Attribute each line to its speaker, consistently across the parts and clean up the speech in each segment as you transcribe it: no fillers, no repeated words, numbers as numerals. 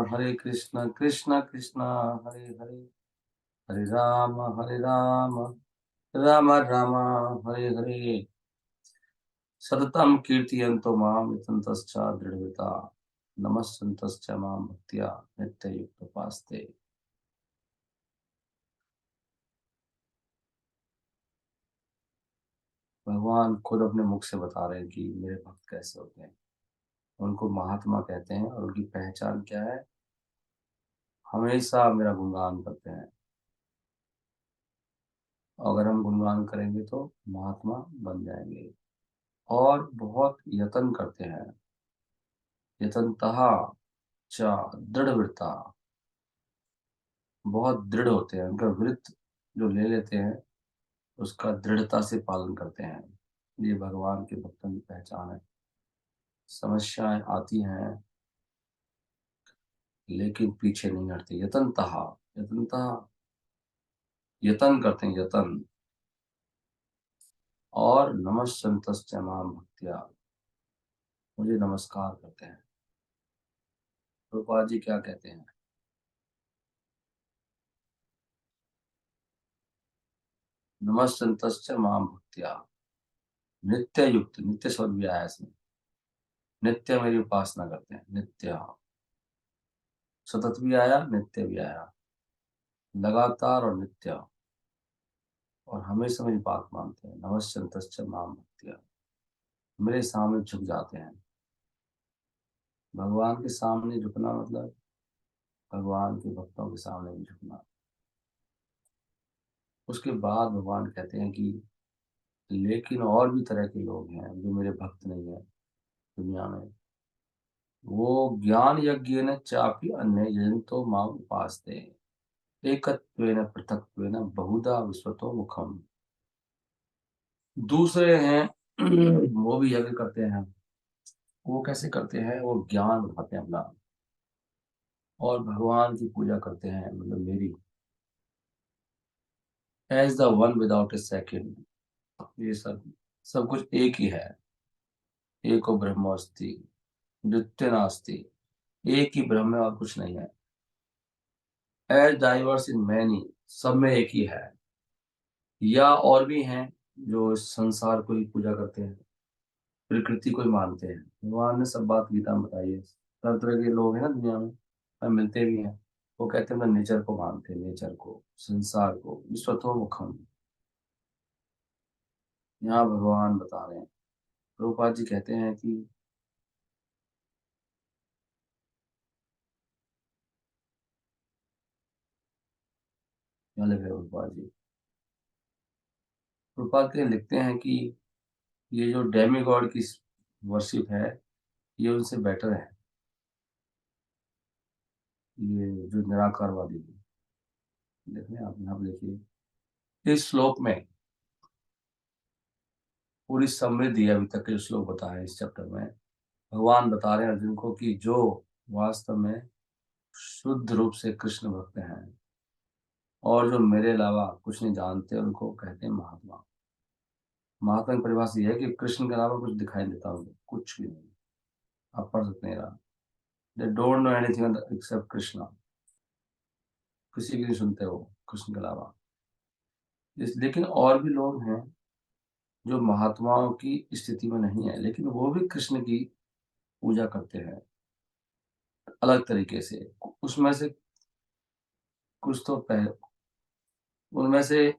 Speaker 1: हरे कृष्ण कृष्ण कृष्ण हरे हरे, हरे राम राम राम हरे हरे। सततं कीर्तयन्तो मां यतन्तश्च दृढव्रता नमस्सन्तश्च मां भक्त्या नित्ययुक्तोपास्ते। भगवान खुद अपने मुख से बता रहे हैं कि मेरे भक्त कैसे होते हैं। उनको महात्मा कहते हैं और उनकी पहचान क्या है? हमेशा मेरा गुणगान करते हैं। अगर हम गुणगान करेंगे तो महात्मा बन जाएंगे। और बहुत यत्न करते हैं। यतन्तः च दृढ़व्रता, बहुत दृढ़ होते हैं। उनका व्रत जो ले लेते हैं उसका दृढ़ता से पालन करते हैं। ये भगवान के भक्तों की पहचान है। समस्याएं आती हैं लेकिन पीछे नहीं हटते। यतन्तः, यतन्तः, यतन करते हैं, यतन। और नमस्सन्तश्च मां भक्त्या, मुझे नमस्कार करते हैं। प्रभुपाद जी क्या कहते हैं? नमस्सन्तश्च मां भक्त्या, नित्य युक्त, नित्य शब्द भी आया इसमें। नित्य मेरी उपासना करते हैं। नित्य, सतत भी आया, नित्य भी आया। लगातार और नित्य, और हमेशा मेरी बात मानते हैं। नमस्सन्तश्च मां भक्त्या, मेरे सामने झुक जाते हैं। भगवान के सामने झुकना मतलब भगवान के भक्तों के सामने भी झुकना। उसके बाद भगवान कहते हैं कि लेकिन और भी तरह के लोग हैं जो मेरे भक्त नहीं है दुनिया में। वो ज्ञान यज्ञेन चापि अन्य यजन्तो माम उपासते, एकत्वेन पृथक्त्वेन बहुधा विश्वतो मुखम। दूसरे हैं वो भी यज्ञ करते हैं। वो कैसे करते हैं? वो ज्ञान बढ़ाते हैं अपना, और भगवान की पूजा करते हैं, मतलब मेरी। As the one without a second, ये सब सब कुछ एक ही है। एको ब्रह्मोस्ति द्वितीय नास्ति, एक ही ब्रह्म है और कुछ नहीं है। एज डाइवर्स इन मैनी, सब में एक ही है। या और भी हैं जो इस संसार को ही पूजा करते हैं, प्रकृति को ही मानते हैं। भगवान ने सब बात गीता में बताई है। तरह तरह के लोग हैं ना दुनिया में, हमें मिलते भी हैं। वो कहते हैं मैं नेचर को मानते हैं, नेचर को, संसार को, विश्वतो मुखम। यहाँ भगवान बता रहे हैं। प्रभुपाद जी कहते हैं कि यहाँ लिख रहे हैं प्रभुपाद जी। प्रभुपाद के लिखते हैं कि ये जो डेमी गॉड की वर्शिप है ये उनसे बेटर है। ये जो निराकारवादी है, देख रहे हैं आप, यहाँ पे देखिए इस श्लोक में पूरी समृद्धि है। अभी तक के जो श्लोक बताए हैं इस चैप्टर में, भगवान बता रहे हैं अर्जुन को कि जो वास्तव में शुद्ध रूप से कृष्ण भक्त हैं और जो मेरे अलावा कुछ नहीं जानते, उनको कहते हैं महात्मा। महात्मा की परिभाषा यह है कि कृष्ण के अलावा कुछ दिखाई नहीं देता उनको, कुछ भी नहीं। आप पढ़ सकते हैं रहा, they don't know anything accept Krishna. किसी की नहीं सुनते वो कृष्ण के अलावा। लेकिन और भी लोग हैं जो महात्माओं की स्थिति में नहीं है, लेकिन वो भी कृष्ण की पूजा करते हैं अलग तरीके से। उसमें से कुछ तो उनमें से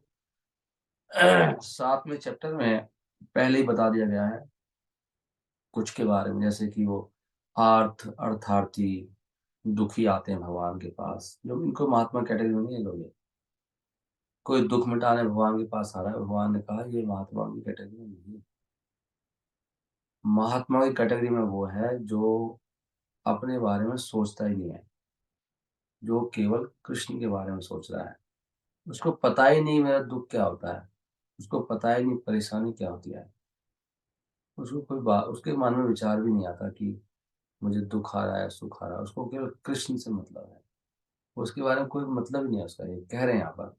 Speaker 1: 7वें चैप्टर में पहले ही बता दिया गया है कुछ के बारे में। जैसे कि वो अर्थार्थी, दुखी आते हैं भगवान के पास, जो इनको महात्मा कैटेगरी में नहीं है लोग। कोई दुख मिटाने भगवान के पास आ रहा है, भगवान ने कहा ये महात्मा की कैटेगरी में नहीं है। महात्मा की कैटेगरी में वो है जो अपने बारे में सोचता ही नहीं है, जो केवल कृष्ण के बारे में सोच रहा है। उसको पता ही नहीं मेरा दुख क्या होता है, उसको पता ही नहीं परेशानी क्या होती है। उसको कोई बात, उसके मन में विचार भी नहीं आता कि मुझे दुख आ रहा है सुख आ रहा है। उसको केवल कृष्ण से मतलब है, उसके बारे में कोई मतलब ही नहीं है उसका, ये कह रहे हैं यहाँ पर।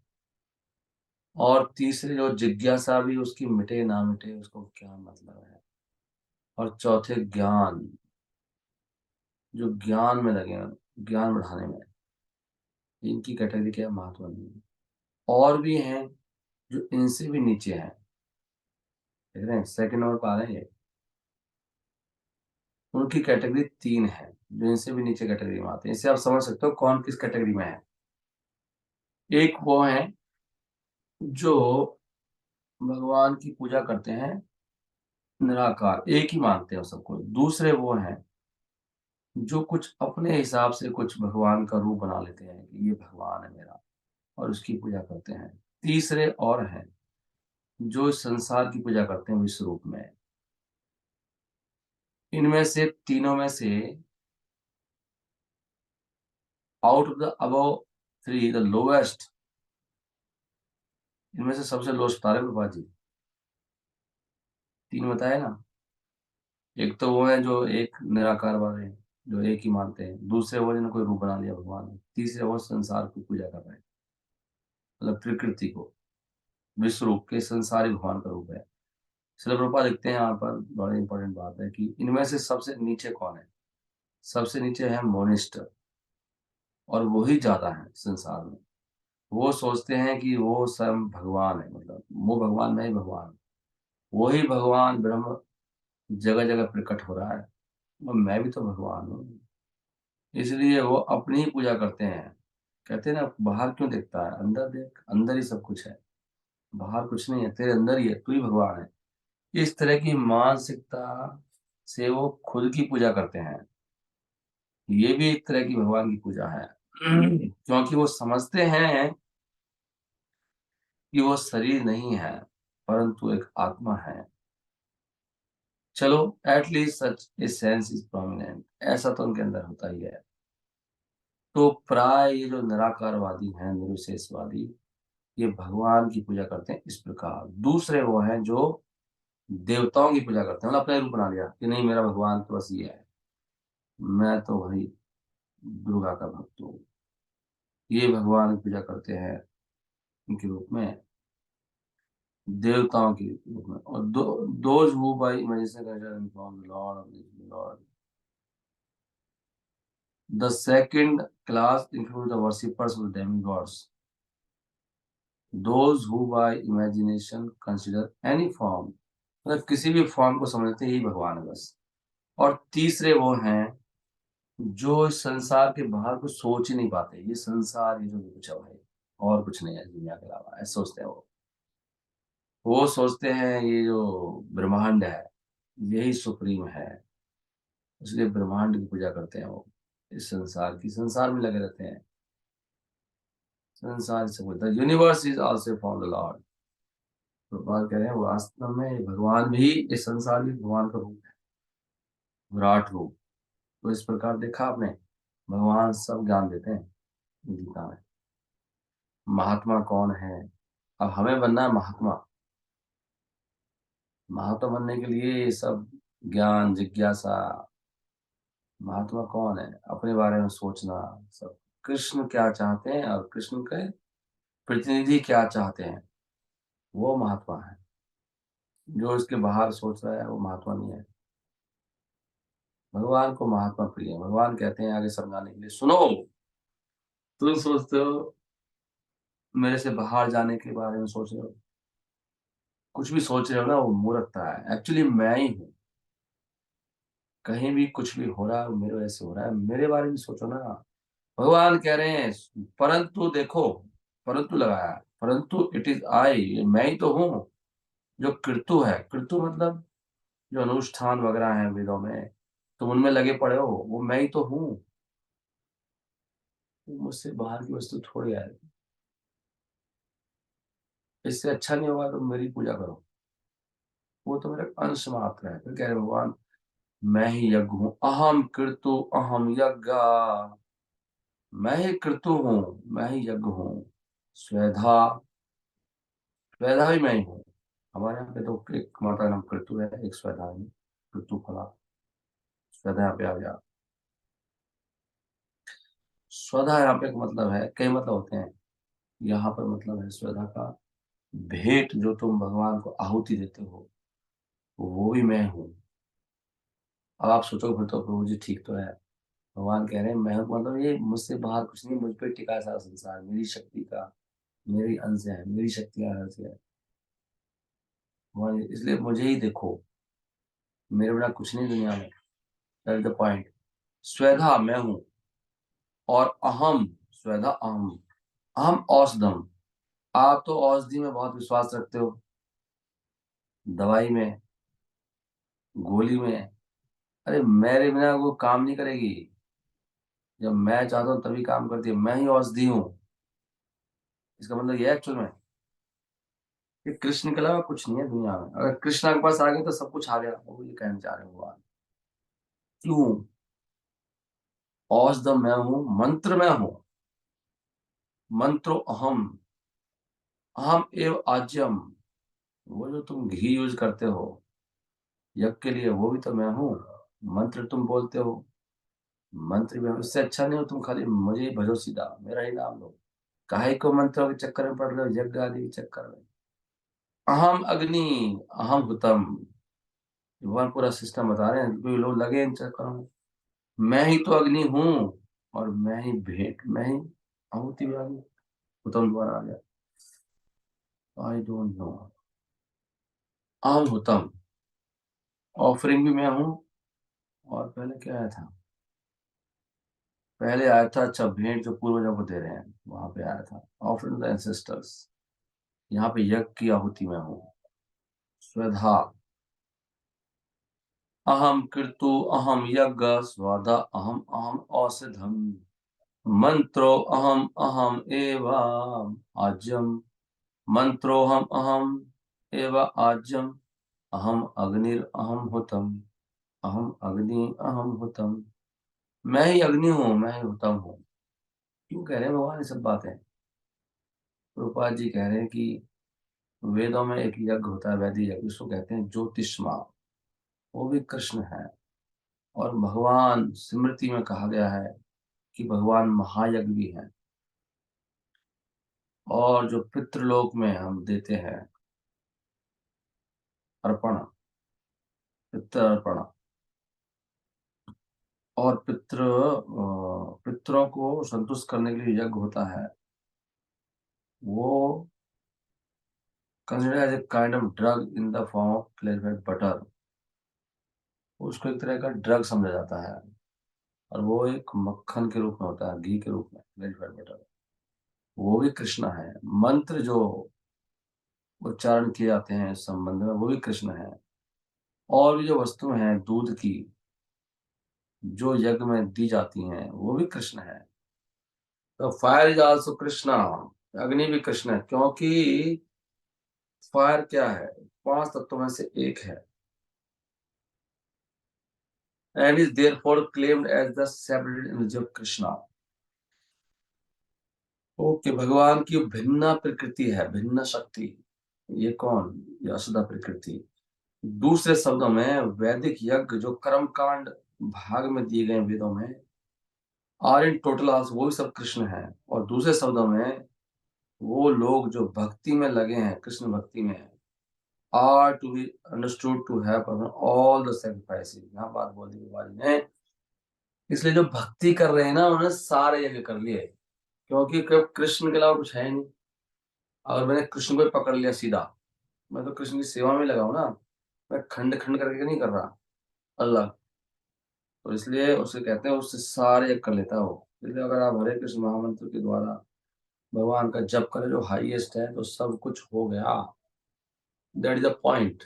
Speaker 1: और तीसरी जो जिज्ञासा भी उसकी मिटे ना मिटे, उसको क्या मतलब है। और चौथे ज्ञान, जो ज्ञान में लगे हैं, ज्ञान बढ़ाने में। इनकी कैटेगरी क्या है? महात्मा नहीं है। और भी हैं जो इनसे भी नीचे हैं, देख रहे हैं, सेकंड नंबर पर आ रहे हैं ये। उनकी कैटेगरी 3 है, जो इनसे भी नीचे कैटेगरी में आते हैं। इससे आप समझ सकते हो कौन किस कैटेगरी में है। एक वो है जो भगवान की पूजा करते हैं, निराकार एक ही मानते हैं सबको। दूसरे वो हैं जो कुछ अपने हिसाब से कुछ भगवान का रूप बना लेते हैं कि ये भगवान है मेरा, और उसकी पूजा करते हैं। तीसरे और हैं जो इस संसार की पूजा करते हैं विश्व रूप में। इनमें से तीनों में से out of the above three the lowest, इनमें से सबसे लोएस्ट बता रहे प्रभा जी। तीन बताए ना। एक तो वो है जो एक निराकार वाले हैं, जो एक ही मानते हैं। दूसरे वो जिन्होंने कोई रूप बना लिया भगवान ने। तीसरे वो संसार की पूजा कर रहे हैं, मतलब प्रकृति को, विश्व रूप के संसारी भगवान का रूप है। श्रील प्रभुपाद लिखते हैं यहाँ पर, बड़ी इंपॉर्टेंट बात है कि इनमें से सबसे नीचे कौन है? सबसे नीचे है मोनिस्ट, और वो ही ज्यादा है संसार में। वो सोचते हैं कि वो स्वयं भगवान है, मतलब वो भगवान, मैं ही भगवान, वही भगवान ब्रह्म जगह जगह प्रकट हो रहा है, और मैं भी तो भगवान हूँ। इसलिए वो अपनी ही पूजा करते हैं। कहते हैं ना, बाहर क्यों देखता है, अंदर देख, अंदर ही सब कुछ है, बाहर कुछ नहीं है, तेरे अंदर ही है, तू ही भगवान है। इस तरह की मानसिकता से वो खुद की पूजा करते हैं। ये भी एक तरह की भगवान की पूजा है। क्योंकि वो समझते हैं कि वो शरीर नहीं है, परंतु एक आत्मा है। चलो, at least such a sense is prominent, ऐसा तो उनके अंदर होता ही है। तो प्राय ये जो निराकारवादी हैं, निरुशेषवादी, ये भगवान की पूजा करते हैं इस प्रकार। दूसरे वो हैं जो देवताओं की पूजा करते हैं, मतलब अपने रूप बना लिया कि नहीं मेरा भगवान तो बस ये है, मैं तो वही दुर्गा का भक्त हूँ। ये भगवान की पूजा करते हैं उनके रूप में, देवताओं के रूप में। और those who by imagination from the lord, the second class include the worshippers of demigods, those who by imagination consider any form, मतलब किसी भी फॉर्म को समझते ही भगवान है बस। और तीसरे वो हैं जो इस संसार के बाहर कुछ सोच ही नहीं पाते। ये संसार, ये जो भी कुछ है भाई, और कुछ नहीं है दुनिया के अलावा, ऐसे सोचते हैं वो सोचते हैं ये जो ब्रह्मांड है यही सुप्रीम है, इसलिए ब्रह्मांड की पूजा करते हैं वो। इस संसार की, संसार में लगे रहते हैं। संसार से बोलता है universe is also for the Lord. तो बात कह रहे हैं वास्तव में ये भगवान भी, इस संसार भी भगवान का रूप है, विराट रूप। तो इस प्रकार देखा आपने, भगवान सब ज्ञान देते हैं गीता में। महात्मा कौन है? अब हमें बनना है महात्मा। महात्मा बनने के लिए ये सब ज्ञान, जिज्ञासा। महात्मा कौन है? अपने बारे में सोचना सब। कृष्ण क्या चाहते हैं और कृष्ण के प्रतिनिधि क्या चाहते हैं, वो महात्मा है। जो इसके बाहर सोच रहा है वो महात्मा नहीं है। भगवान को महात्मा प्रिय है। भगवान कहते हैं आगे समझाने के लिए, सुनो, तुम सोचते हो मेरे से बाहर जाने के बारे में सोच रहे हो, कुछ भी सोच रहे हो ना, वो मूर्खता है। एक्चुअली मैं ही हूँ। कहीं भी कुछ भी हो रहा है वो मेरे वजह से हो रहा है, मेरे बारे में सोचो ना। भगवान कह रहे हैं परंतु देखो, परंतु लगाया, परंतु इट इज आई, मैं ही तो हूँ जो कृतु है। कृतु मतलब जो अनुष्ठान वगैरह है वेदों में, तुम उनमें लगे पड़े हो, वो मैं ही तो हूँ। मुझसे बाहर की वस्तु थोड़ी आएगी। इससे अच्छा नहीं होगा तो मेरी पूजा करो, वो तो मेरा अंश मात्र है। फिर कह रहे भगवान, मैं ही यज्ञ हूँ, अहम कृतु अहम यज्ञ, मैं ही कृतु हूँ, मैं ही यज्ञ हूँ। स्वेधा, स्वेधा भी मैं ही हूँ। हमारे यहाँ पे तो एक माता का नाम कृतु है, एक स्वेधा है। कृतु फला, स्वेधा यहाँ पे आ गया। स्वधा यहाँ पे एक मतलब है, कई मतलब होते हैं। यहाँ पर मतलब है स्वधा का भेंट, जो तुम भगवान को आहुति देते हो, वो भी मैं हूँ। अब आप सोचो फिर तो प्रभु जी ठीक तो है, भगवान कह रहे हैं मैं मतलब ये मुझसे बाहर कुछ नहीं, मुझ पे टिका है सारा संसार, मेरी शक्ति का, मेरी अंश है, मेरी शक्ति अंश है। इसलिए मुझे ही देखो, मेरे बिना कुछ नहीं दुनिया में। That is the point. स्वेधा मैं हूं, और अहम, स्वेधा अहम, अहम औषधम। आप तो औषधि में बहुत विश्वास रखते हो, दवाई में, गोली में। अरे मेरे बिना वो काम नहीं करेगी। जब मैं चाहता हूँ तभी काम करती है, मैं ही औषधि हूँ। इसका मतलब ये है एक्चुअल में कि कृष्ण के अलावा कुछ नहीं है दुनिया में। अगर कृष्ण के पास आ गए तो सब कुछ आ गया, वो ये कहना चाह रहे हैं भगवान। क्यों? औषधम मैं हूँ, मंत्र मैं हूँ, मंत्रो अहम, अहम एव आज्यम। वो जो तुम घी यूज करते हो यज्ञ के लिए, वो भी तो मैं हूँ। मंत्र तुम बोलते हो, मंत्र भी उससे अच्छा नहीं हो तुम, खाली मुझे ही भजो, सीधा मेरा ही नाम लो। काहे को मंत्रों के चक्कर में पड़ रहे हो, यज्ञ आदि के चक्कर में। अहम अग्नि, अहम हुतम। भगवान पूरा सिस्टम बता रहे हैं, कोई लोग लगे इन चक्करों में। मैं ही तो अग्नि हूँ, और मैं ही भेंट, मैं ही आहुति भी आ गई, हुतम द्वारा आ गया। I don't know. अहम हुतम, ऑफरिंग भी मैं हूँ। और पहले क्या आया था? पहले आया था, अच्छा, भेंट जो पूर्वजों को दे रहे हैं, वहां पे आया था ऑफरिंग द एंसेस्टर्स। यहाँ पे यज्ञ की आहुति में हूँ। स्वधा, अहम कृतु, अहम यज्ञ स्वधा, अहम अहम औषधम, मंत्रो अहम अहम एव आज्यम, मंत्रोहम अहम एव आज्यम, अहम अग्निर अहम हुतम, अहम अग्नि अहम हुतम। मैं ही अग्नि हूँ, मैं ही हुतम हूँ। क्यों कह रहे हैं भगवान ये सब बातें? प्रभुपाद जी कह रहे हैं कि वेदों में एक यज्ञ होता है, वैदिक यज्ञ, उसको कहते हैं ज्योतिष्मा। वो भी कृष्ण है। और भगवान, स्मृति में कहा गया है कि भगवान महायज्ञ भी हैं। और जो पितृलोक में हम देते हैं अर्पण, पितृ अर्पण, और पितरों को संतुष्ट करने के लिए यज्ञ होता है, वो consider as a kind of drug in the form of clarified butter. उसको एक तरह का ड्रग समझा जाता है, और वो एक मक्खन के रूप में होता है, घी के रूप में, क्लेरिफाइड बटर। वो भी कृष्ण है। मंत्र जो उच्चारण किए जाते हैं इस संबंध में, वो भी कृष्ण है। और भी जो वस्तुएं हैं दूध की, जो यज्ञ में दी जाती हैं, वो भी कृष्ण है। तो फायर इज आल्सो कृष्णा। अग्नि भी कृष्ण है, क्योंकि फायर क्या है? पांच तत्वों में से एक है, and is therefore claimed as the separate image of Krishna. Okay, भगवान की भिन्न प्रकृति है, भिन्न शक्ति। ये कौन? ये असुदा प्रकृति। दूसरे शब्दों में, वैदिक यज्ञ जो कर्म कांड भाग में दिए गए वेदों में, आर इन टोटल आल्सो, वो भी सब कृष्ण है। और दूसरे शब्दों में, वो लोग जो भक्ति में लगे हैं, कृष्ण भक्ति में, are to be understood to have performed all the sacrifices. यहाँ बात बोल दी बाबाजी ने। इसलिए जो भक्ति कर रहे हैं ना, उन्होंने सारे यज्ञ कर लिए, क्योंकि कृष्ण के अलावा कुछ है ही नहीं। अगर मैंने कृष्ण को ही पकड़ लिया सीधा, मैं तो कृष्ण की सेवा में लगा हूं ना, मैं खंड खंड करके नहीं कर रहा अल्लाह। तो इसलिए उसे कहते हैं, उससे सारे यज्ञ कर लेता है वो। इसलिए अगर आप हरे कृष्ण महामंत्र के द्वारा भगवान का जप करें, जो हाईएस्ट है, तो सब कुछ हो गया। That is the point.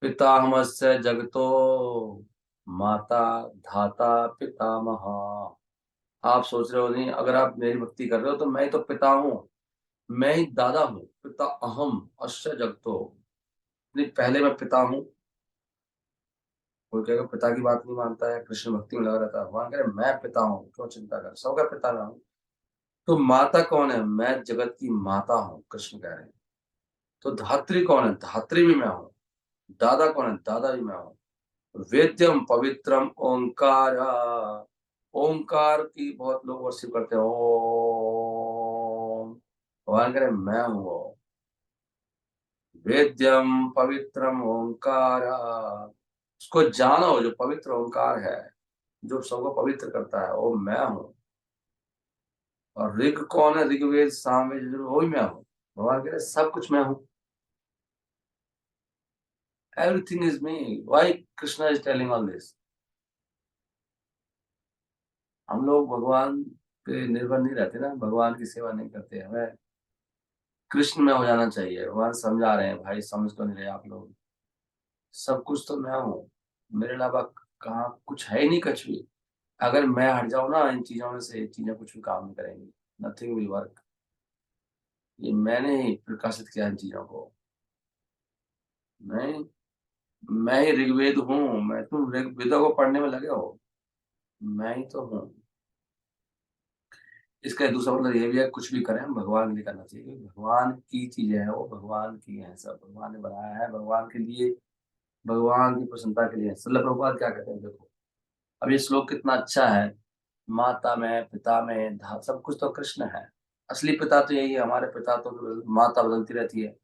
Speaker 1: पितामहस्य जगतो, माता धाता पितामह। आप सोच रहे हो नहीं, अगर आप मेरी भक्ति कर रहे हो तो मैं ही तो पिता हूँ, मैं ही दादा हूँ। पिता अहम अश्य जगतो, नहीं, पहले मैं पिता हूँ। कोई कहेगा पिता की बात नहीं मानता है, कृष्ण भक्ति में लगा रहता है। भगवान कह रहे मैं पिता हूँ, क्यों चिंता कर, सबका पिता मैं हूँ। तो माता कौन है? मैं जगत की माता हूँ, कृष्ण कह रहे हैं। तो धात्री कौन है? धात्री भी मैं हूँ। दादा कौन है? दादा भी मैं हूँ। वेद्यम पवित्रम ओंकार। ओंकार की बहुत लोग वर्शिप करते हैं, ओम। भगवान कह रहे मैं हूँ वो। वेद्यम पवित्रम ओंकार, उसको जानो जो पवित्र ओंकार है। जो सबको पवित्र करता है वो मैं हूँ। और ऋग कौन है? ऋग्वेद सामवेद यजुर्वेद, वही मैं हूँ। भगवान कह रहे सब कुछ मैं हूँ। Everything is me. Why Krishna is telling all this? हम लोग भगवान पे निर्भर नहीं रहते ना, भगवान की सेवा नहीं करते, हमें कृष्ण में हो जाना चाहिए। भगवान समझा रहे हैं, भाई समझ तो नहीं रहे आप लोग। सब कुछ तो मैं हूँ, मेरे अलावा कहाँ कुछ है ही नहीं, कुछ भी। अगर मैं हट जाऊं ना इन चीजों में से, चीजें कुछ भी काम नहीं करेंगी। Nothing will work. ये मैंने ही प्रकाशित किया इन चीजों को। मैं मैं ही ऋग्वेद हूँ। मैं, तुम ऋग्वेदों को पढ़ने में लगे हो, मैं ही तो हूँ। इसका दूसरा मतलब ये भी है, कुछ भी करें हम भगवान के लिए करना चाहिए, क्योंकि भगवान की चीजें हैं, वो भगवान की हैं, सब भगवान ने बनाया है भगवान के लिए, भगवान की प्रसन्नता के लिए। श्रील प्रभुपाद क्या कहते हैं देखो, अब ये श्लोक कितना अच्छा है। माता में, पिता में, सब कुछ तो कृष्ण है। असली पिता तो यही है, हमारे पिता तो माता बदलती रहती है।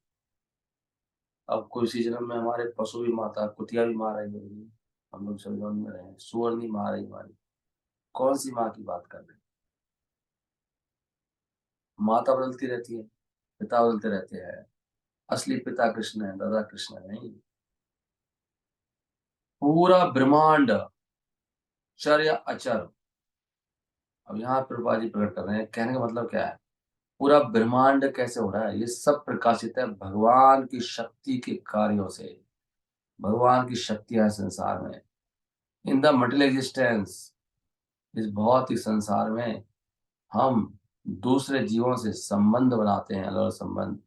Speaker 1: अब कोई सी जन्म में हमारे पशु भी माता, कुतिया भी मार रही होगी, हम लोग सब जन्म में रहे, सुअर नहीं मार रही हमारी। कौन सी माँ की बात कर रहे हैं? माता बदलती रहती है, पिता बदलते रहते हैं। असली पिता कृष्ण है, दादा कृष्ण नहीं। पूरा ब्रह्मांड चर या अचर। अब यहाँ प्रभुपाद जी प्रकट कर रहे हैं, कहने का मतलब क्या है? पूरा ब्रह्मांड कैसे हो रहा है? ये सब प्रकाशित है भगवान की शक्ति के कार्यों से। भगवान की शक्तियां संसार में, इन द मटेरियल एग्जिस्टेंस, इस भौतिक संसार में हम दूसरे जीवों से संबंध बनाते हैं, अलग अलग संबंध।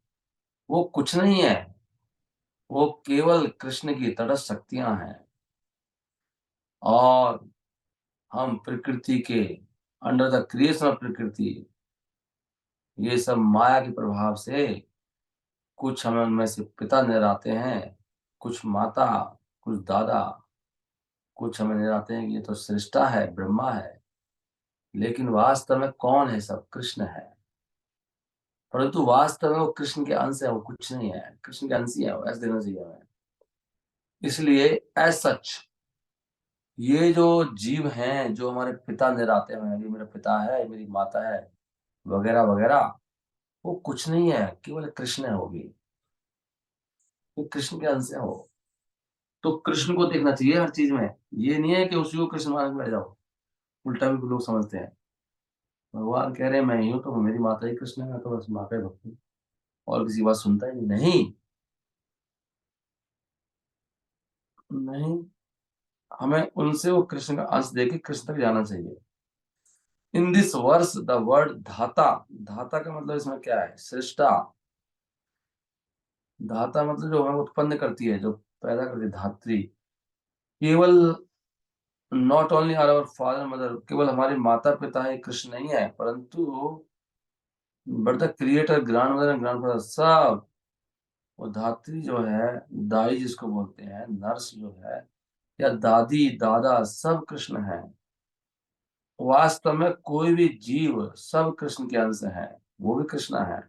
Speaker 1: वो कुछ नहीं है, वो केवल कृष्ण की तटस्थ शक्तियां हैं। और हम प्रकृति के, अंडर द क्रिएशन ऑफ प्रकृति, ये सब माया के प्रभाव से कुछ हमें उनमें से पिता नजर आते हैं, कुछ माता, कुछ दादा, कुछ हमें नजर आते हैं कि ये तो सृष्टा है, ब्रह्मा है। लेकिन वास्तव में कौन है? सब कृष्ण है। परंतु वास्तव में वो कृष्ण के अंश है, वो कुछ नहीं है, कृष्ण के अंश ही है, वो ऐसे देना चाहिए हमें। इसलिए एज सच, ये जो जीव हैं, जो हमारे पिता नजर आते हैं, ये मेरा पिता है, ये मेरी माता है, वगैरह वगैरह, वो कुछ नहीं है, केवल कृष्ण है। वो भी, वो कृष्ण के अंश है वो। तो कृष्ण को देखना चाहिए हर चीज में। ये नहीं है कि उसी को कृष्ण मान के बैठ जाओ, उल्टा भी लोग समझते हैं। भगवान कह रहे हैं मैं ही हूँ, तो मेरी माता ही कृष्ण है, मैं तो बस माँ का ही भक्त हूँ, और किसी बात सुनता ही नहीं। नहीं, हमें उनसे वो कृष्ण का अंश देके कृष्ण तक जाना चाहिए। In this verse the word धाता, धाता का मतलब इसमें क्या है? सृष्टा। धाता मतलब जो हमें उत्पन्न करती है, जो पैदा करती है, धात्री। केवल not only are our father mother, केवल हमारे माता पिता ही कृष्ण नहीं है, परंतु but the creator, grand mother and grand father, सब। वो धात्री जो है, दाई जिसको बोलते हैं, नर्स जो है, या दादी दादा, सब कृष्ण है। वास्तव में कोई भी जीव, सब कृष्ण के अंश है, वो भी कृष्ण है।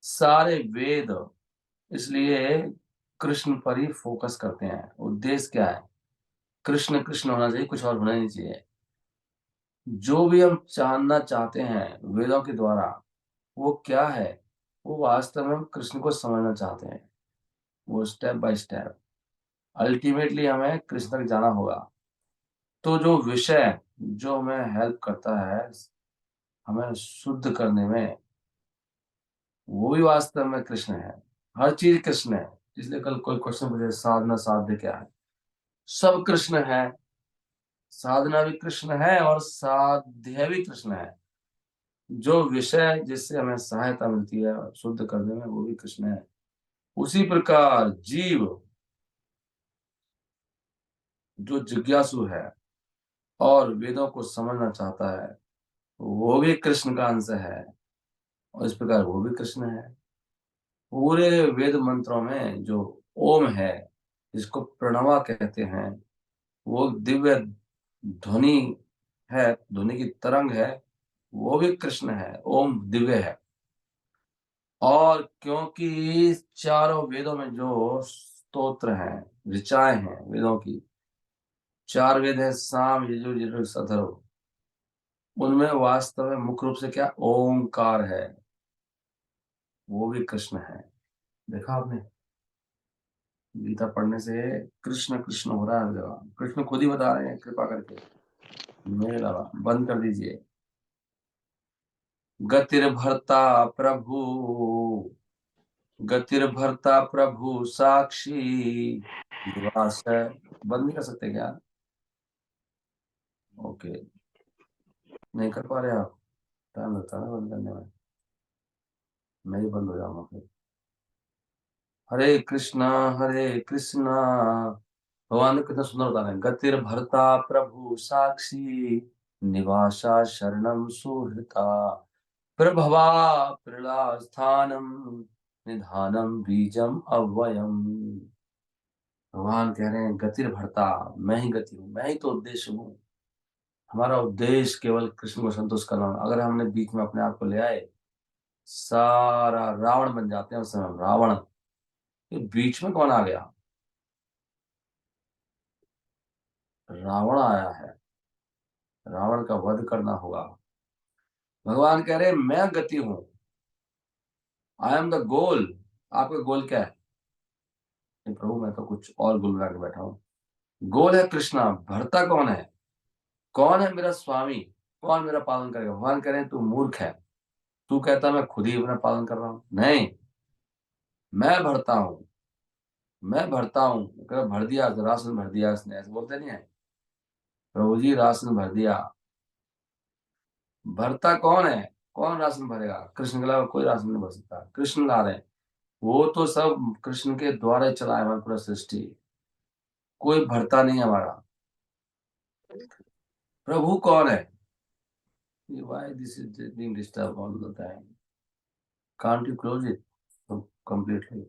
Speaker 1: सारे वेद इसलिए कृष्ण पर ही फोकस करते हैं। उद्देश्य क्या है? कृष्ण कृष्ण होना चाहिए, कुछ और होना नहीं चाहिए। जो भी हम जानना चाहते हैं वेदों के द्वारा, वो क्या है? वो वास्तव में हम कृष्ण को समझना चाहते हैं, वो स्टेप बाय स्टेप। अल्टीमेटली हमें कृष्ण तक जाना होगा। तो जो विषय जो हमें हेल्प करता है हमें शुद्ध करने में, वो भी वास्तव में कृष्ण है। हर चीज कृष्ण है। इसलिए कल कोई क्वेश्चन पूछे साधना साध्य क्या है, सब कृष्ण है। साधना भी कृष्ण है और साध्य भी कृष्ण है। जो विषय जिससे हमें सहायता मिलती है शुद्ध करने में, वो भी कृष्ण है। उसी प्रकार जीव जो जिज्ञासु है और वेदों को समझना चाहता है, वो भी कृष्ण का अंश है। और इस प्रकार वो भी कृष्ण है। पूरे वेद मंत्रों में जो ओम है, जिसको प्रणवा कहते हैं, वो दिव्य ध्वनि है, ध्वनि की तरंग है, वो भी कृष्ण है। ओम दिव्य है। और क्योंकि चारों वेदों में जो स्तोत्र हैं, ऋचाएं हैं वेदों की, चार वेद है, साम यजुर यजुर अथर्व, उनमें वास्तव में मुख्य रूप से क्या ओंकार है, वो भी कृष्ण है। देखा आपने, गीता पढ़ने से कृष्ण कृष्ण हो रहा है हर जगह, कृष्ण खुद ही बता रहे हैं कृपा करके, मेरे अलावा। बंद कर दीजिए। गतिर्भर्ता प्रभु, गतिर्भर्ता प्रभु साक्षी निवास है। बंद नहीं कर सकते क्या? ओके, नहीं कर पा रहे आप? टाइम लगता है ना बंद करने में, मैं ही बंद हो जाऊंगा फिर। हरे कृष्णा, हरे कृष्णा। भगवान ने कितना सुंदर बता रहे हैं, गतिर्भर्ता प्रभु साक्षी निवासा शरणम सुहृता प्रभवा प्रलय निधानम बीजम अव्ययम। भगवान कह रहे हैं गतिर्भर्ता, मैं ही गति हूँ, मैं ही तो उद्देश्य हूँ। हमारा उद्देश्य केवल कृष्ण को संतुष्ट करना। अगर हमने बीच में अपने आप को ले आए, सारा रावण बन जाते हैं उस समय हम रावण। ये बीच में कौन आ गया? रावण आया है, रावण का वध करना होगा। भगवान कह रहे हैं मैं गति हूं, आई एम द गोल। आपका गोल क्या है? नहीं प्रभु, मैं तो कुछ और गोल बना के बैठा हूँ। गोल है कृष्णा। भरता कौन है? कौन है मेरा स्वामी? कौन मेरा पालन करेगा? भगवान कह रहे हैं तू मूर्ख है, तू कहता मैं खुद ही अपना पालन कर रहा हूँ। नहीं, मैं भरता हूँ, मैं भरता हूँ। भर दिया, राशन भर दिया इसने, ऐसे बोलते नहीं है प्रभु जी, राशन भर दिया। भरता कौन है? कौन राशन भरेगा? कृष्ण के अलावा कोई राशन नहीं भर सकता। कृष्ण ला रहे हैं, वो तो सब कृष्ण के द्वारा ही चला है हमारा पूरा सृष्टि। कोई भरता नहीं है हमारा। प्रभु कौन है? Why this is being disturb all the time? Can't you close it completely?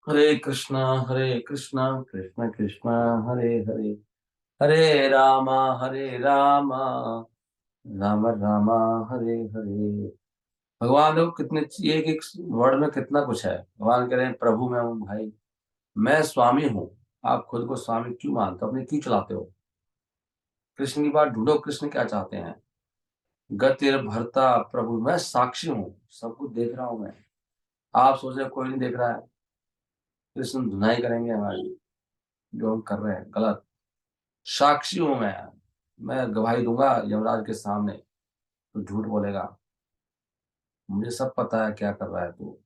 Speaker 1: हरे कृष्णा, हरे कृष्णा, कृष्ण कृष्णा हरे हरे, हरे रामा, हरे रामा, राम रामा हरे हरे। भगवान देखो कितने, एक एक वर्ड में कितना कुछ है। भगवान कह रहे हैं प्रभु मैं हूँ भाई, मैं स्वामी हूँ। आप खुद को स्वामी क्यों मानते हो? अपने क्यों चलाते हो? कृष्ण की बात ढूंढो, कृष्ण क्या चाहते हैं। गतिर भरता प्रभु, मैं साक्षी हूँ, सब कुछ देख रहा हूँ मैं। आप सोच रहे हो कोई नहीं देख रहा है? कृष्ण धुनाई करेंगे हमारी, जो हम कर रहे हैं गलत। साक्षी हूँ मैं गवाही दूंगा यमराज के सामने, तो झूठ बोलेगा। मुझे सब पता है क्या कर रहा है तू।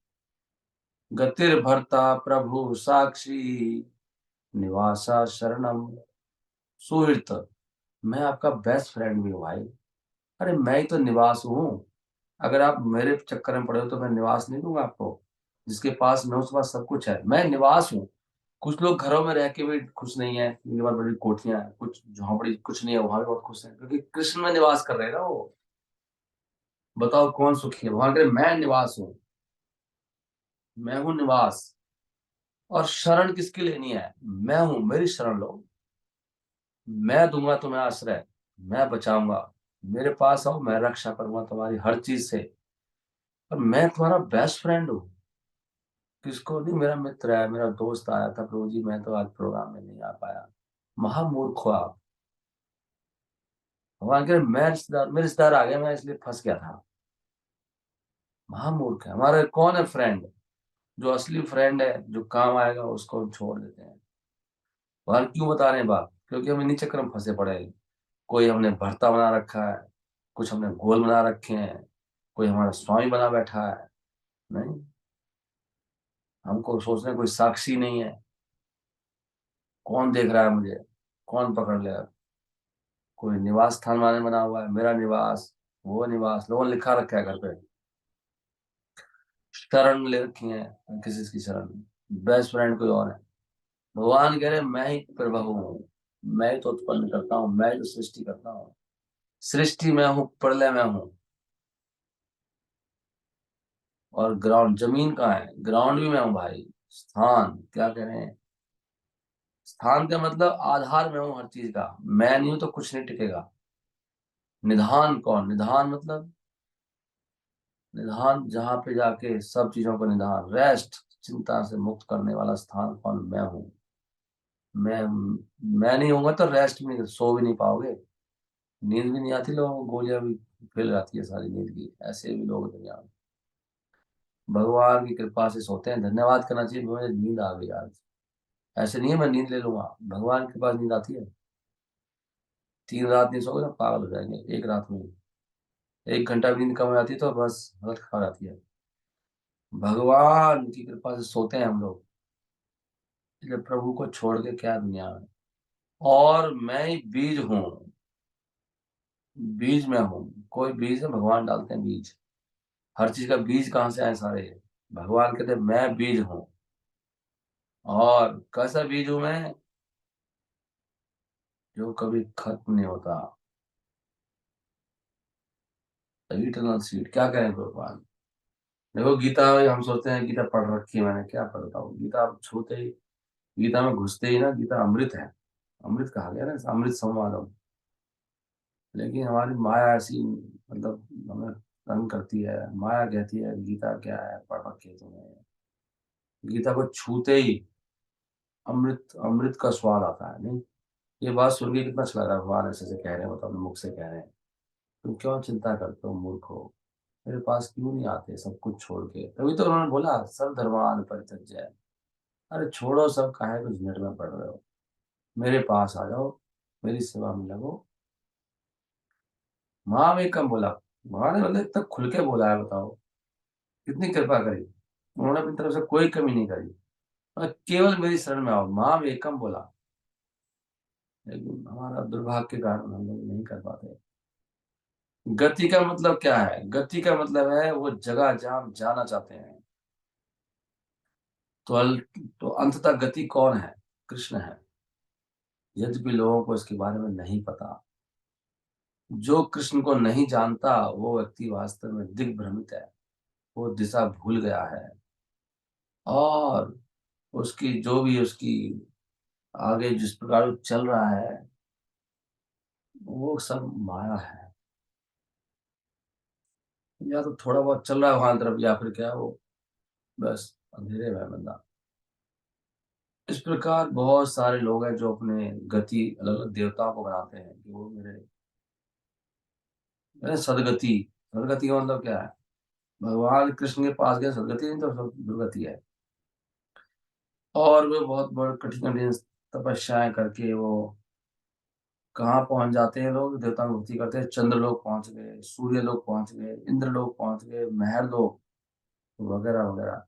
Speaker 1: गतिर भरता प्रभु साक्षी निवासा शरणम सुहृत, मैं आपका बेस्ट फ्रेंड भी हूँ भाई। अरे मैं ही तो निवास हूँ। अगर आप मेरे चक्कर में पड़े हो तो मैं निवास नहीं दूंगा आपको। जिसके पास मैं, उसके पास सब कुछ है, मैं निवास हूँ। कुछ लोग घरों में रह के भी खुश नहीं है, उनके पास बड़ी कोठियां हैं, कुछ झोंपड़ी कुछ नहीं है, वहां भी बहुत खुश है, क्योंकि कृष्ण में निवास कर रहे हैं ना वो। बताओ कौन सुखी है? भगवान करे मैं निवास हूँ, मैं हूँ निवास। और शरण किसकी लेनी है? मैं हूं, मेरी शरण लो। मैं दूंगा तुम्हें आश्रय, मैं बचाऊंगा। मेरे पास आओ, मैं रक्षा करूंगा तुम्हारी हर चीज से। और मैं तुम्हारा बेस्ट फ्रेंड हूँ। किसको नहीं? मेरा मित्र है, मेरा दोस्त आया था प्रभु जी, मैं तो आज प्रोग्राम में नहीं आ पाया। महामूर्ख हो आप। भगवान के मैं रिश्तेदार, मेरे रिश्तेदार आ गए, मैं इसलिए फंस गया था। महामूर्ख है। हमारा कौन है फ्रेंड? जो असली फ्रेंड है, जो काम आएगा, उसको हम छोड़ देते हैं। भगवान क्यों बता रहे हैं बात? क्योंकि हम इन्हीं चक्कर में फंसे पड़े हैं। कोई हमने भरता बना रखा है, कुछ हमने गोल बना रखे हैं, कोई हमारा स्वामी बना बैठा है। नहीं, हमको सोचने कोई साक्षी नहीं है। कौन देख रहा है मुझे? कौन पकड़ लेगा? कोई निवास स्थान माने बना हुआ है, मेरा निवास, वो निवास, लोगों ने लिखा रखा है घर पे। शरण ले रखी है, किसी की शरण? बेस्ट फ्रेंड कोई और है। भगवान कह रहे मैं ही प्रभु हूँ, मैं ही तो उत्पन्न करता हूँ, मैं ही तो सृष्टि करता हूँ। सृष्टि में हूँ, प्रलय में हूँ। और ग्राउंड, जमीन कहाँ है? ग्राउंड भी मैं हूँ भाई। स्थान क्या कह रहे हैं? स्थान का मतलब आधार में हूँ हर चीज का, मैं नहीं हूं तो कुछ नहीं टिकेगा। निधान कौन? निधान मतलब निधान, जहां पे जाके सब चीजों को निधान, रेस्ट, चिंता से मुक्त करने वाला स्थान कौन? मैं हूँ। मैं मैं नहीं होऊंगा तो रेस्ट भी नहीं, सो भी नहीं पाओगे, नींद भी नहीं आती, लोगों को गोलियां भी फैल जाती है सारी नींद की, ऐसे भी लोग दुनिया में। भगवान की कृपा से सोते हैं, धन्यवाद करना चाहिए, मुझे नींद आ गई आज। ऐसे नहीं है मैं नींद ले लूंगा, भगवान के पास नींद आती है। 3 रात नहीं सोओगे ना पागल हो जाएंगे, एक रात में ही 1 घंटा भी नींद कम हो जाती है तो बस हालत खराब जाती है। भगवान की कृपा से सोते हैं हम लोग, इसलिए प्रभु को छोड़ के क्या दुनिया में। और मैं ही बीज हूँ, बीज में हूँ। कोई बीज है, भगवान डालते हैं बीज। हर चीज का बीज कहाँ से आए सारे? भगवान कहते हैं मैं बीज हूँ। और कैसा बीज हूं मैं? जो कभी खत्म नहीं होता, इटरनल सीड। क्या कहें भगवान। देखो गीता में हम सोचते हैं गीता पढ़ रखी है मैंने, क्या पढ़ता हूँ गीता, आप छूते ही, गीता में घुसते ही ना, गीता अमृत है। अमृत कहा गया ना, अमृत समागम। लेकिन हमारी माया ऐसी, मतलब हमें तंग करती है, माया कहती है गीता क्या है, पढ़ रखी है तुम्हें। गीता को छूते ही अमृत, अमृत का स्वाद आता है। नहीं, ये बात सुन के कितना अच्छा लग रहा है, भगवान ऐसे ऐसे कह रहे हैं, मतलब अपने मुख से कह रहे हैं। तुम क्यों चिंता करते हो मूर्ख हो, मेरे पास क्यों नहीं आते सब कुछ छोड़ के? तभी तो उन्होंने बोला सब धर्मान परित्यज्य। अरे छोड़ो सब, काहे को झंझट में पड़ रहे हो, मेरे पास आ जाओ, मेरी सेवा में लगो। माँ में कम बोला, माँ ने मतलब इतना खुल के बोला है, बताओ कितनी कृपा करी। उन्होंने अपनी तरफ से कोई कमी नहीं करी, मतलब केवल मेरी शरण में आओ, माँ में कम बोला। लेकिन हमारा दुर्भाग्य के कारण हम लोग नहीं कर पाते। गति का मतलब क्या है? गति का मतलब है वो जगह जहां हम जाना चाहते हैं। तो तो अंततः गति कौन है? कृष्ण है। यद्यपि लोगों को इसके बारे में नहीं पता। जो कृष्ण को नहीं जानता वो व्यक्ति वास्तव में दिग्भ्रमित है, वो दिशा भूल गया है। और उसकी जो भी उसकी आगे जिस प्रकार वो चल रहा है, वो सब माया है। या तो थोड़ा बहुत चल रहा है वहां तरफ, या फिर क्या वो बस अंधेरे में है बंदा। इस प्रकार बहुत सारे लोग हैं जो अपने गति अलग अलग देवताओं को बनाते हैं कि वो मेरे, मेरे सदगति। सदगति का मतलब क्या है? भगवान कृष्ण के पास गए सदगति नहीं तो सब दुर्गति है। और वे बहुत बड़ी कठिन कठिन तपस्याएं करके वो कहाँ पहुंच जाते हैं, लोग देवता में भक्ति करते हैं, चंद्र लोग पहुंच गए, सूर्य लोग पहुंच गए, इंद्र लोग पहुंच गए, महर लोग वगैरह वगैरह।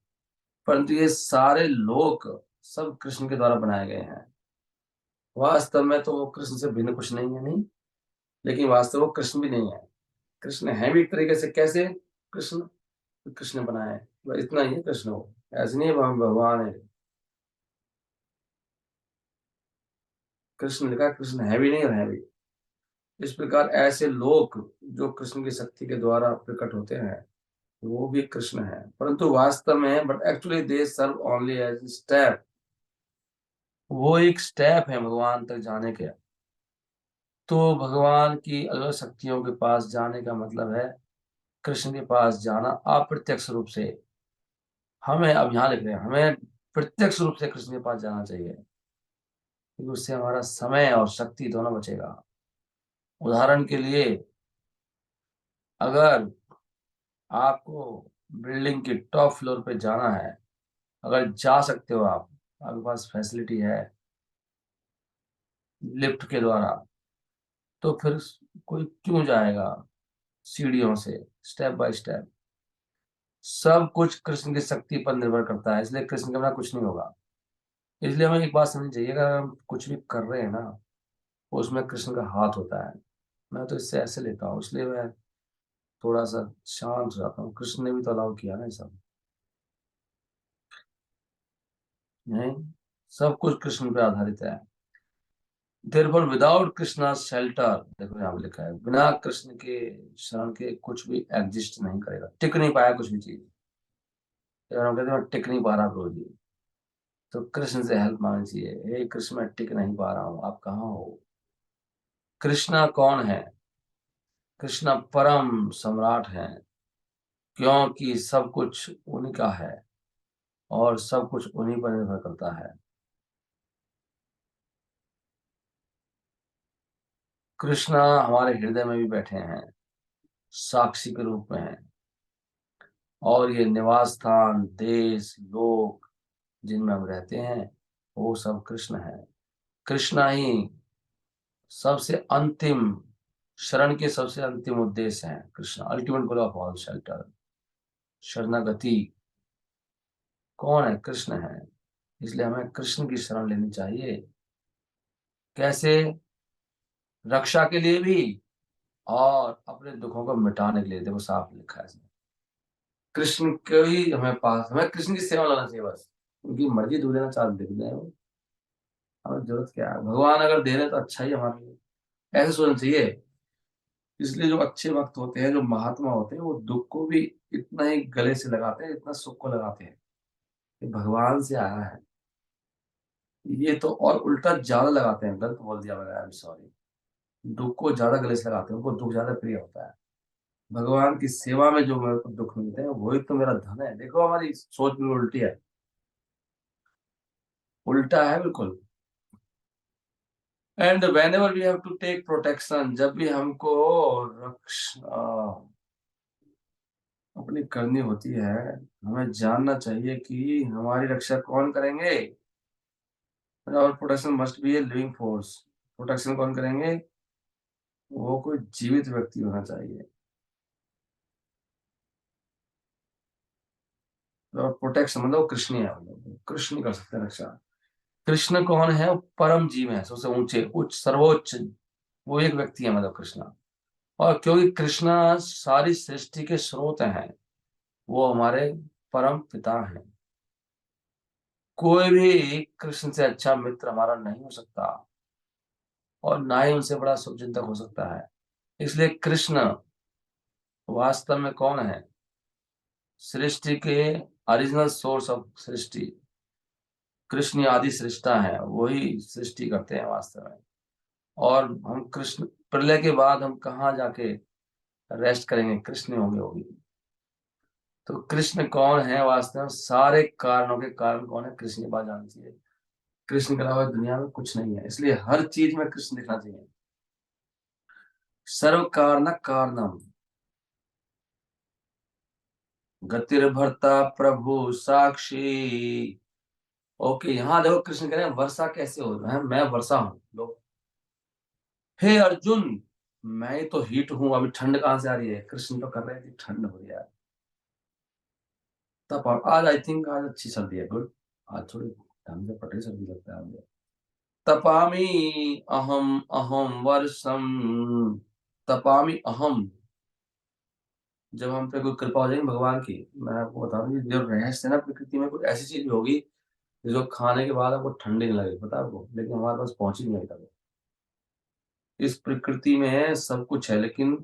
Speaker 1: परंतु ये सारे लोक सब कृष्ण के द्वारा बनाए गए हैं। वास्तव में तो वो कृष्ण से भिन्न कुछ नहीं है, नहीं, लेकिन वास्तव वो कृष्ण भी नहीं है। कृष्ण है भी एक तरीके से, कैसे? कृष्ण, कृष्ण बनाए, बस इतना ही है कृष्ण। हो ऐसे नहीं है भगवान है। कृष्ण लिखा, कृष्ण है भी नहीं और है भी। इस प्रकार ऐसे लोग जो कृष्ण की शक्ति के द्वारा प्रकट होते हैं, वो भी कृष्ण है, परंतु वास्तव में, but actually they serve only as step. वो एक स्टेप है भगवान तक जाने के। तो भगवान की अलग शक्तियों के पास जाने का मतलब है कृष्ण के पास जाना अप्रत्यक्ष रूप से। हमें अब यहाँ लिख रहे हैं, हमें प्रत्यक्ष रूप से कृष्ण के पास जाना चाहिए, क्योंकि उससे हमारा समय और शक्ति दोनों बचेगा। उदाहरण के लिए, अगर आपको बिल्डिंग के टॉप फ्लोर पे जाना है, अगर जा सकते हो आप, आपके पास फैसिलिटी है लिफ्ट के द्वारा, तो फिर कोई क्यों जाएगा सीढ़ियों से? स्टेप बाय स्टेप सब कुछ कृष्ण की शक्ति पर निर्भर करता है, इसलिए कृष्ण के बिना कुछ नहीं होगा। इसलिए हमें एक बात समझनी चाहिए, अगर हम कुछ भी कर रहे हैं ना, उसमें कृष्ण का हाथ होता है। मैं तो इससे ऐसे लेता हूँ, इसलिए मैं थोड़ा सा शांत हो जाता हूँ। कृष्ण ने भी तो अलाउ किया ना ये सब, नहीं, सब कुछ कृष्ण पे आधारित है। देयरफॉर विदाउट कृष्णा शेल्टर, देखो यहाँ पे लिखा है, बिना कृष्ण के शरण के कुछ भी एग्जिस्ट नहीं करेगा, टिक नहीं पाया कुछ भी चीज। अगर हम कहते हैं टिक नहीं पा रहा प्रभु जी, तो कृष्ण से हेल्प मांगनी चाहिए, हे कृष्ण मैं टिक नहीं पा रहा हूं, आप कहाँ हो। कृष्णा कौन है? कृष्णा परम सम्राट है, क्योंकि सब कुछ उन्हीं का है और सब कुछ उन्हीं पर निर्भर करता है। कृष्णा हमारे हृदय में भी बैठे हैं, साक्षी के रूप में हैं, और ये निवास स्थान, देश, लोक जिनमें हम रहते हैं, वो सब कृष्ण है। कृष्णा ही सबसे अंतिम, शरण के सबसे अंतिम उद्देश्य है। Krishna ultimate goal of all shelter, शरणागति। कौन है? कृष्ण है। इसलिए हमें कृष्ण की शरण लेनी चाहिए। कैसे? रक्षा के लिए भी और अपने दुखों को मिटाने के लिए। देखो साफ लिखा है इसमें, कृष्ण को ही हमें पास, हमें कृष्ण की सेवा लाना चाहिए बस। उनकी मर्जी दूर देना चाहते देख दें वो, हमें जरूरत क्या है। भगवान अगर दे रहे तो अच्छा ही है हमारे लिए, ऐसे सोचना चाहिए। इसलिए जो अच्छे भक्त होते हैं, जो महात्मा होते हैं, वो दुख को भी इतना ही गले से लगाते हैं, इतना सुख को लगाते हैं कि भगवान से आया है। ये तो और उल्टा ज्यादा लगाते हैं, गलत बोल दिया मैंने, आई एम सॉरी। दुख को ज्यादा गले से लगाते हैं, उनको दुख ज्यादा प्रिय होता है। भगवान की सेवा में जो मेरे को दुख मिलते हैं वही तो मेरा धन है। देखो हमारी सोच भी उल्टी है, उल्टा है बिल्कुल। And whenever we have to take protection, जब भी हमको रक्षा अपनी करनी होती है, हमें जानना चाहिए कि हमारी रक्षा कौन करेंगे। और protection must be a living force. Protection कौन करेंगे? वो कोई जीवित व्यक्ति होना चाहिए। और प्रोटेक्शन मतलब वो कृष्ण है, मतलब कृष्ण कर सकते हैं रक्षा। कृष्ण कौन है? वो परम जीव है, सबसे ऊंचे, उच्च, सर्वोच्च, वो एक व्यक्ति है, मतलब कृष्णा। और क्योंकि कृष्णा सारी सृष्टि के स्रोत हैं, वो हमारे परम पिता हैं। कोई भी कृष्ण से अच्छा मित्र हमारा नहीं हो सकता, और ना ही उनसे बड़ा शुभचिंतक हो सकता है। इसलिए कृष्ण वास्तव में कौन है? सृष्टि के ओरिजिनल सोर्स ऑफ सृष्टि। कृष्ण ही आदि सृष्टा है, वही सृष्टि करते हैं वास्तव में। और हम कृष्ण, प्रलय के बाद हम कहाँ जाके रेस्ट करेंगे? कृष्ण होंगे होगी। तो कृष्ण कौन है वास्तव में? सारे कारणों के कारण कौन है? कृष्ण की बात जाननी चाहिए। कृष्ण के अलावा दुनिया में कुछ नहीं है, इसलिए हर चीज में कृष्ण दिखना चाहिए। सर्व कारण कारणम, गतिर्भर्ता प्रभु साक्षी। ओके, यहाँ देखो कृष्ण कह रहे हैं वर्षा कैसे हो रहा है, मैं वर्षा हूँ। लो, हे अर्जुन, मैं तो हीट हूँ, अभी ठंड कहाँ से आ रही है? कृष्ण तो कर रहे थे ठंड हो रही है। तब आज आई थिंक आज अच्छी सर्दी है, गुड। आज थोड़ी ढंग से पटरी सर्दी लगता है मुझे। तपामी अहम अहम वर्षम, तपामी अहम। जब हम पे कोई कृपा हो जाएगी भगवान की, मैं आपको बता दूं कि जो रहस्य है ना प्रकृति में, कुछ ऐसी चीज होगी जो खाने के बाद आपको ठंडी नहीं लगेगी, पता है आपको, लेकिन हमारे पास पहुंच ही नहीं तक। इस प्रकृति में सब कुछ है, लेकिन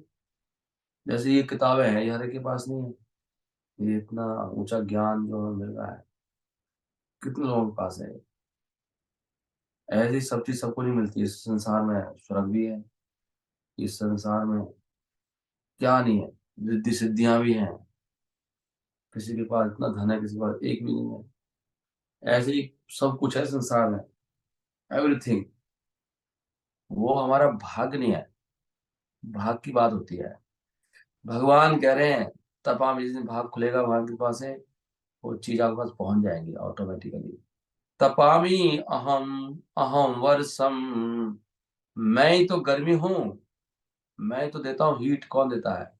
Speaker 1: जैसे ये किताबें हैं, ये हर एक के पास नहीं है। ये इतना ऊंचा ज्ञान जो हमें मिल रहा है, कितने लोगों के पास है? ऐसी सब चीज सबको नहीं मिलती। इस संसार में स्वर्ग भी है, इस संसार में क्या नहीं है, रिद्धि सिद्धियां भी हैं। किसी के पास इतना धन है, किसी के पास एक भी नहीं है। ऐसे ही सब कुछ है संसार में, एवरीथिंग। वो हमारा भाग्य नहीं है, भाग की बात होती है। भगवान कह रहे हैं तपा में जिस दिन भाग खुलेगा भगवान के पास है, वो चीज आपके पास पहुंच जाएंगी ऑटोमेटिकली। तपामी अहम अहम वर्षम, मैं ही तो गर्मी हूँ, मैं ही तो देता हूँ हीट। कौन देता है?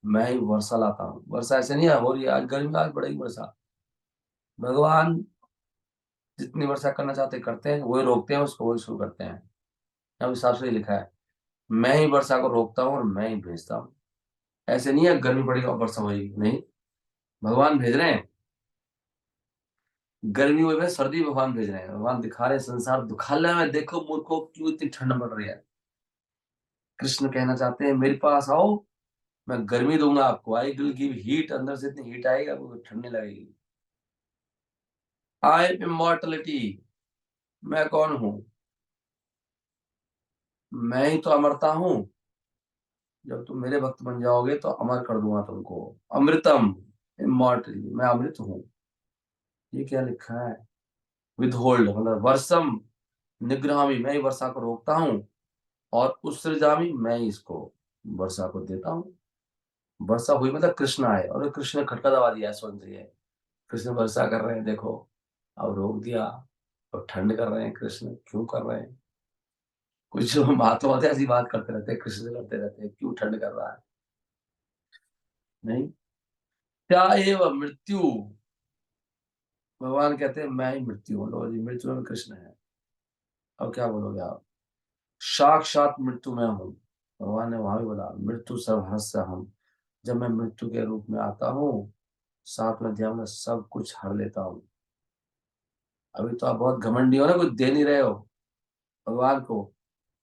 Speaker 1: मैं ही वर्षा लाता हूँ। वर्षा ऐसे नहीं है हो रही है आज गर्मी, आज बढ़ेगी वर्षा। भगवान जितनी वर्षा करना चाहते करते हैं, वही रोकते हैं उसको, वही शुरू करते हैं। अब हिसाब से ही लिखा है, मैं ही वर्षा को रोकता हूँ और मैं ही भेजता हूँ। ऐसे नहीं है गर्मी पड़ेगी और वर्षा होगी, नहीं। भगवान भेज रहे हैं, गर्मी हुई है, सर्दी भगवान भेज रहे हैं। भगवान दिखा रहे हैं संसार दुखालय में, देखो मूर्खों क्यों इतनी ठंड पड़ रही है। कृष्ण कहना चाहते हैं मेरे पास आओ, मैं गर्मी दूंगा आपको, आई विल गिव हीट। अंदर से इतनी हीट आएगी आपको, ठंड नहीं लगेगी। आई एम इमॉर्टलिटी, मैं कौन हूं? मैं ही तो अमरता हूं। जब तुम मेरे भक्त बन जाओगे तो अमर कर दूंगा तुमको। अमृतम, इमॉर्टली, मैं अमृत हूं। ये क्या लिखा है? विदहोल्ड मतलब वर्षम, निग्रहामी, मैं ही वर्षा को रोकता हूँ। और उत्सृजामी, मैं ही इसको वर्षा को देता हूँ। वर्षा हुई मतलब कृष्ण आए, और कृष्ण ने खटका दबा दिया, सुन रही है। कृष्ण वर्षा कर रहे हैं, देखो। अब रोक दिया। और ठंड कर रहे हैं कृष्ण, क्यों कर रहे हैं? कुछ जो महात्मा होते हैं ऐसी बात करते रहते हैं, कृष्ण से करते रहते हैं, क्यों ठंड कर रहा है? नहीं। क्या एवं मृत्यु, भगवान कहते हैं मैं ही मृत्यु हूँ। लो जी, मृत्यु में कृष्ण है। अब क्या बोलोगे आप? साक्षात मृत्यु में हूँ। भगवान ने वहां भी बोला मृत्यु सर्वहस्य हम। जब मैं मृत्यु के रूप में आता हूँ, साथ में ध्यान में सब कुछ हर लेता हूँ। अभी तो आप बहुत घमंडी हो ना, कुछ दे नहीं रहे हो भगवान को।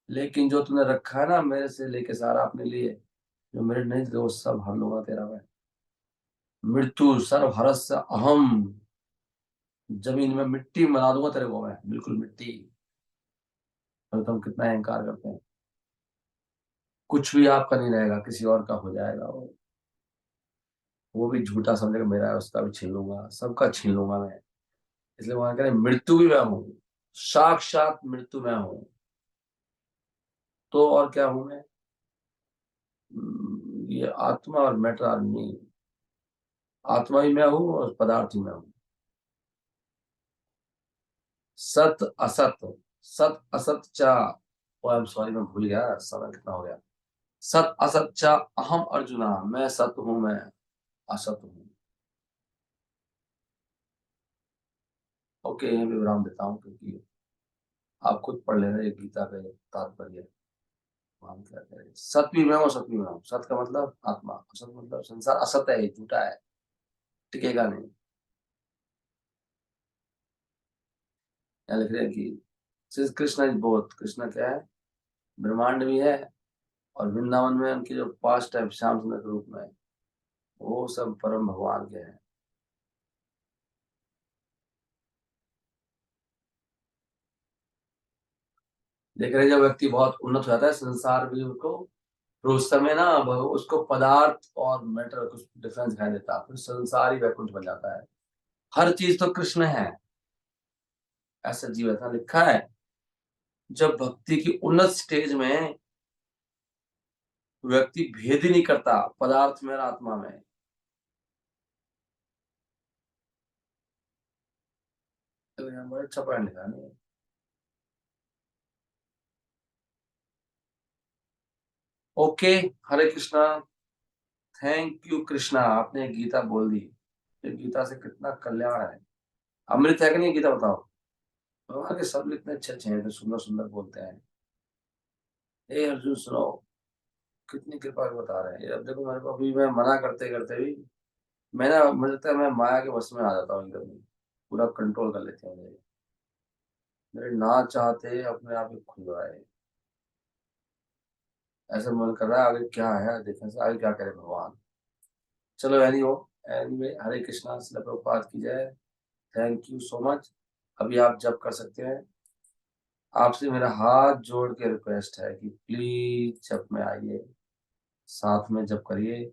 Speaker 1: लेकिन जो तुमने रखा है ना, मेरे से लेके सारा अपने लिए, जो मेरे नहीं थे वो सब हर लूंगा तेरा मैं। मृत्यु सर्वहरस्य अहम। जमीन में मिट्टी बना दूंगा तेरे को मैं, बिल्कुल मिट्टी। और तुम कितना अहंकार करते हैं। कुछ भी आपका नहीं रहेगा, किसी और का हो जाएगा वो भी झूठा समझेगा मेरा है, उसका भी छीन लूंगा, सबका छीन लूंगा मैं। इसलिए वहां कह रहे मृत्यु भी मैं हूँ। साक्षात मृत्यु मैं हूँ। तो और क्या हूं मैं? ये आत्मा और मैटर आर मी। आत्मा ही मैं हूँ और पदार्थ ही मैं हूँ। सत असत, सत असत चा, ओ आई एम सॉरी, मैं भूल गया, समय कितना हो गया। सत असत चा अहम अर्जुना, मैं सत हूं, मैं असत हूँ। ओके, यहीं पे विराम देता हूँ, क्योंकि आप खुद पढ़ लेना ये गीता का ये तात्पर्य। हम क्या करें, सत भी मैं हूँ, असत भी मैं हूँ। सत का मतलब आत्मा, असत मतलब संसार असत है, ये झूठा है, टिकेगा नहीं। यहाँ लिख रहे हैं कि श्री कृष्ण इज बोथ, कृष्ण क्या है? ब्रह्मांड भी है, और वृंदावन में उनके जो पास्ट है श्याम सुंदर के रूप में, वो सब परम भगवान के हैं। देख रहे हैं, जब व्यक्ति बहुत उन्नत हो जाता है, संसार भी उसको, फिर उस समय ना उसको पदार्थ और मैटर कुछ डिफरेंस दिखाई देता है, फिर संसार ही वैकुंठ बन जाता है। हर चीज तो कृष्ण है, ऐसा जीव ऐसा लिखा है। जब भक्ति की उन्नत स्टेज में व्यक्ति भेद ही नहीं करता पदार्थ में और आत्मा में। तो यहाँ बड़ा अच्छा पॉइंट लिखा नहीं। Okay, Hare Krishna. Thank you Krishna, आपने गीता बोल दी। ये गीता से कितना कल्याण है। अमृत है कि नहीं गीता, बताओ। भगवान के शब्द इतने अच्छे अच्छे हैं, इतने सुंदर सुंदर बोलते हैं। ए अर्जुन सुनो, कितनी कृपा के बता रहे हैं ये। अब देखो मेरे को, अभी मैं मना करते करते भी, मैं ना, मुझे लगता है मैं माया के वश में आ जाता हूँ एकदम ही। पूरा कंट्रोल कर लेते हैं मुझे। मेरे ना चाहते अपने आप ही खुल रहा है। ऐसा मन कर रहा है आगे क्या है, देखने से आगे क्या करे भगवान। चलो एनी हो, एनीवे, हरे कृष्णा, शिला प्रभुपाद की जय। Thank you so much. अभी आप जब कर सकते हैं। आपसे मेरा हाथ जोड़ के रिक्वेस्ट है कि प्लीज जब में आइए, साथ में जब करिए।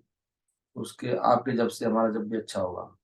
Speaker 1: उसके आपके जब से हमारा जब भी अच्छा होगा।